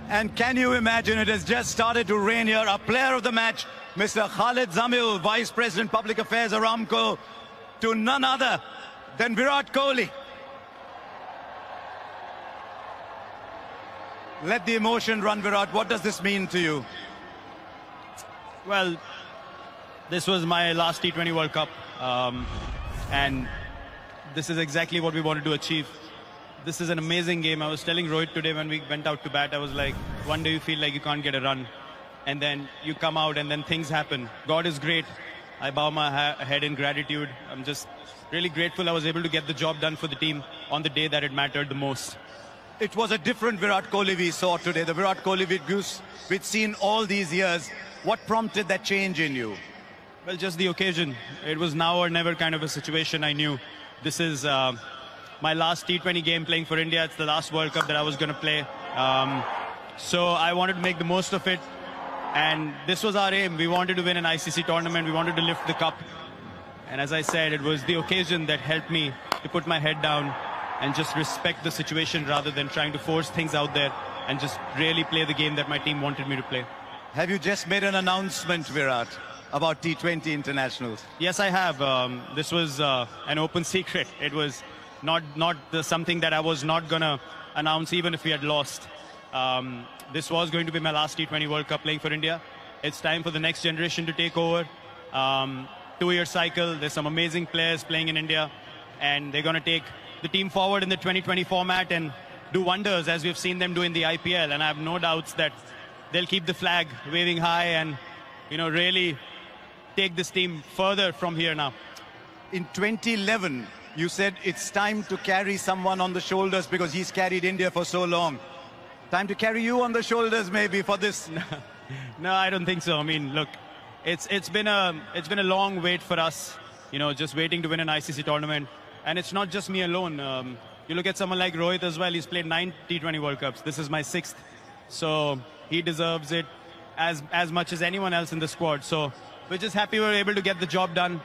And can you imagine, it has just started to rain here. Our player of the match, Mr. Khalid Zamil, Vice President Public Affairs Aramco, to none other than Virat Kohli. Let the emotion run, Virat. What does this mean to you? Well, this was my last T20 World Cup, and this is exactly what we wanted to achieve. This is an amazing game. I was telling Rohit today when we went out to bat, I was like, one day you feel like you can't get a run, and then you come out and then things happen. God is great. I bow my head in gratitude. I'm just really grateful I was able to get the job done for the team on the day that it mattered the most. It was a different Virat Kohli we saw today, the Virat Kohli we'd seen all these years. What prompted that change in you? Well, just the occasion. It was now or never kind of a situation. I knew this is my last T20 game playing for India. It's the last World Cup that I was going to play. So I wanted to make the most of it. And this was our aim. We wanted to win an ICC tournament. We wanted to lift the cup. And as I said, it was the occasion that helped me to put my head down and just respect the situation rather than trying to force things out there and just really play the game that my team wanted me to play. Have you just made an announcement, Virat, about T20 internationals? Yes, I have. This was an open secret. It was not something that I was not going to announce even if we had lost. This was going to be my last T20 World Cup playing for India. It's time for the next generation to take over. 2-year cycle. There's some amazing players playing in India, and they're going to take the team forward in the 2020 format and do wonders as we've seen them do in the IPL. And I have no doubts that they'll keep the flag waving high and, you know, really take this team further from here now. In 2011, you said it's time to carry someone on the shoulders because he's carried India for so long. Time to carry you on the shoulders maybe for this. No, I don't think so. I mean, look, it's been a long wait for us, you know, just waiting to win an ICC tournament. And it's not just me alone. You look at someone like Rohit as well. He's played 9 T20 World Cups. This is my 6th. So he deserves it as much as anyone else in the squad. So we're just happy we were able to get the job done.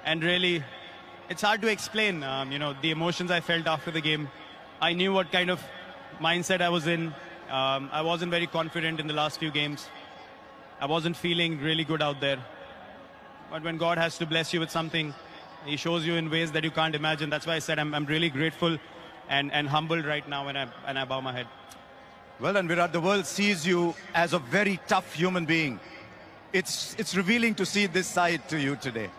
And really, it's hard to explain, you know, the emotions I felt after the game. I knew what kind of mindset I was in. I wasn't very confident in the last few games. I wasn't feeling really good out there. But when God has to bless you with something, He shows you in ways that you can't imagine. That's why I said I'm really grateful and humbled right now when I bow my head. Well, and Virat, the world sees you as a very tough human being. It's revealing to see this side to you today.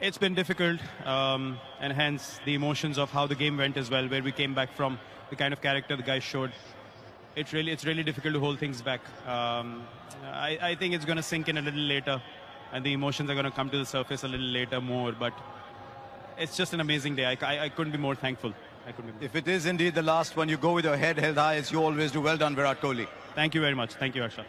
It's been difficult, and hence the emotions of how the game went as well, where we came back from, the kind of character the guys showed. It's really difficult to hold things back. I think it's going to sink in a little later, and the emotions are going to come to the surface a little later more, but it's just an amazing day. I couldn't be more thankful. If it is indeed the last one, you go with your head held high as you always do. Well done, Virat Kohli. Thank you very much. Thank you, Harsha.